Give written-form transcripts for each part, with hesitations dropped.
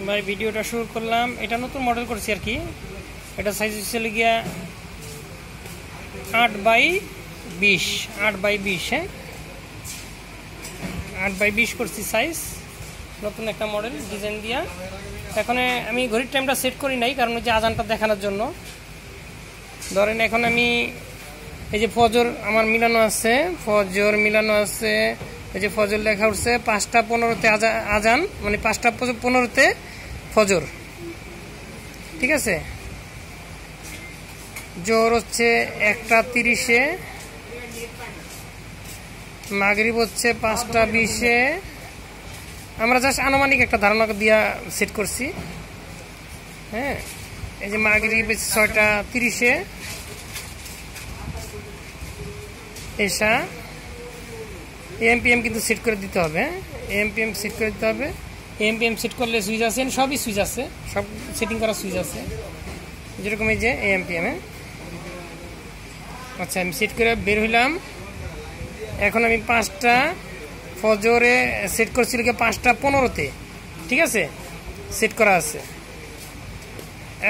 ভাই ভিডিওটা শুরু করলাম। এটা নতুন মডেল করছি আর কি। এটা সাইজ হচ্ছে গিয়া 8x20 8x20, হ্যাঁ 8x20 করছি সাইজ। নতুন একটা মডেল ডিজাইন দিয়া। এখন আমি ঘড়ির টাইমটা সেট করি নাই, কারণ হচ্ছে আজানটা দেখানোর জন্য। ধরেন এখন আমি এই যে ফজর আমার মিলানো আছে, ফজর মিলানো আছে, এই যে ফজর লেখা উঠছে 5টা 15-তে আজান, মানে 5টা 15-তে ফজর, ঠিক আছে। জোহর হচ্ছে 1টা 30-এ, মাগরিব হচ্ছে 5টা 20-এ। আমরা জাস্ট আনুমানিক একটা ধারণা দিয়া সেট করছি, হ্যাঁ। এই যে মাগরিব 6টা 30-এ, এশা এএমপিএম কিন্তু সেট করে দিতে হবে, এএমপিএম সেট করে দিতে হবে। এএমপিএম সেট করলে সুইচ আছে, সবই সুইচ আছে, সব সেটিং করা সুইচ আছে, যেরকম এই যে এএমপিএম। আচ্ছা, আমি সেট করে বের হইলাম। এখন আমি 5টা ফজরে সেট করছিল কি 5টা 15-তে, ঠিক আছে, সেট করা আছে।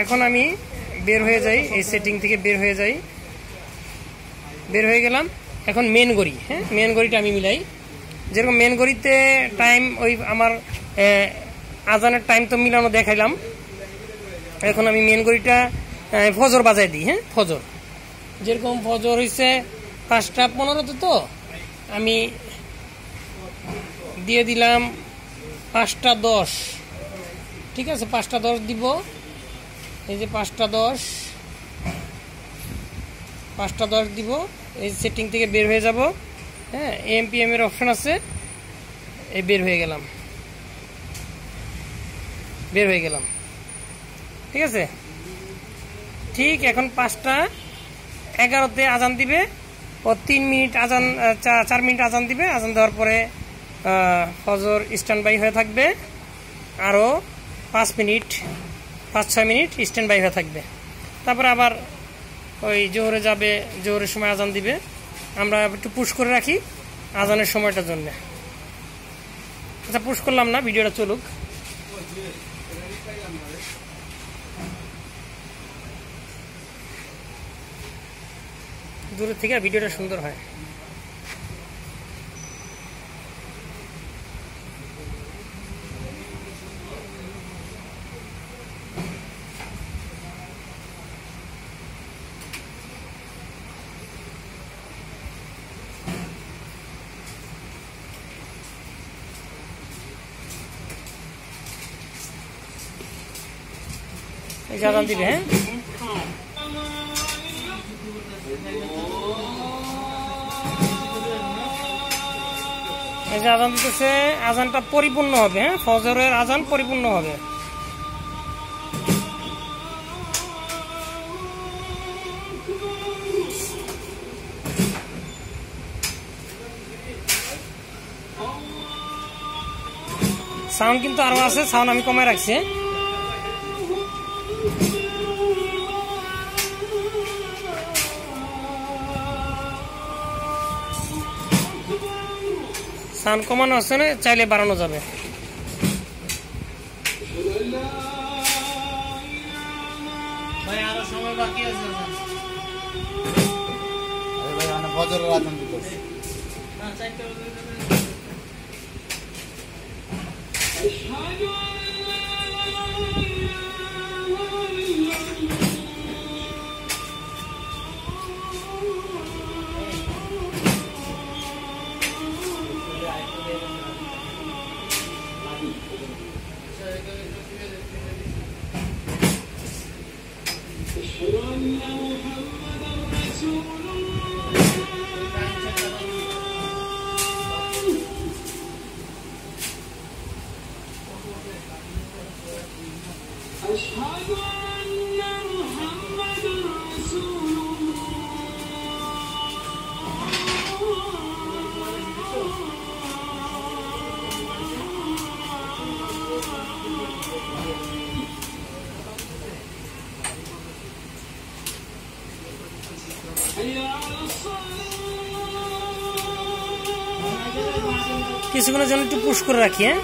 এখন আমি বের হয়ে যাই, এই সেটিং থেকে বের হয়ে যাই, বের হয়ে গেলাম। এখন মেন ঘড়ি, হ্যাঁ মেন ঘড়িটা আমি মিলাই। যেরকম মেন ঘড়িতে টাইম ওই আমার আজানের টাইম তো মিলানো দেখাইলাম। এখন আমি মেন ঘড়িটা ফজর বাজাই দিই, হ্যাঁ ফজর। যেরকম ফজর হয়েছে 5টা 15-তে, তো আমি দিয়ে দিলাম 5টা 10, ঠিক আছে, 5টা 10 দিব। এই যে 5টা 10, 5টা 10 দিব। এই সেটিং থেকে বের হয়ে যাব, হ্যাঁ এএমপিএম এর অপশন আছে, এই বের হয়ে গেলাম, বের হয়ে গেলাম, ঠিক আছে। ঠিক এখন 5টা 11-তে আজান দিবে, ও 3 মিনিট আজান 4 মিনিট আজান দিবে। আজান দেওয়ার পরে ফজর স্ট্যান্ড বাই হয়ে থাকবে, আরও 5-6 মিনিট স্ট্যান্ড বাই হয়ে থাকবে। তারপরে আবার ওই জোহরে যাবে, জোহরের সময় আজান দিবে। আমরা একটু পুশ করে রাখি আজানের সময়টার জন্য। আচ্ছা, পুশ করলাম না, ভিডিওটা চলুক। দূরের থেকে ভিডিওটা সুন্দর হয়। আজান দিবে, হ্যাঁ এই যে আজান দিতেছে, আজানটা পরিপূর্ণ হবে, হ্যাঁ ফজরের আজান পরিপূর্ণ হবে। সাউন্ড কিন্তু আরো আছে, সাউন্ড আমি কমায় রাখছি। সাউন্ড কমানো আছে না, চাইলে বাড়ানো যাবে। ভাই আরো সময় বাকি আছে, ভাই মানে ফজরের আজান দিতেছে না, চাইতে হবে। কিছুক্ষণের জন্য একটু পুশ করে রাখি, হ্যাঁ।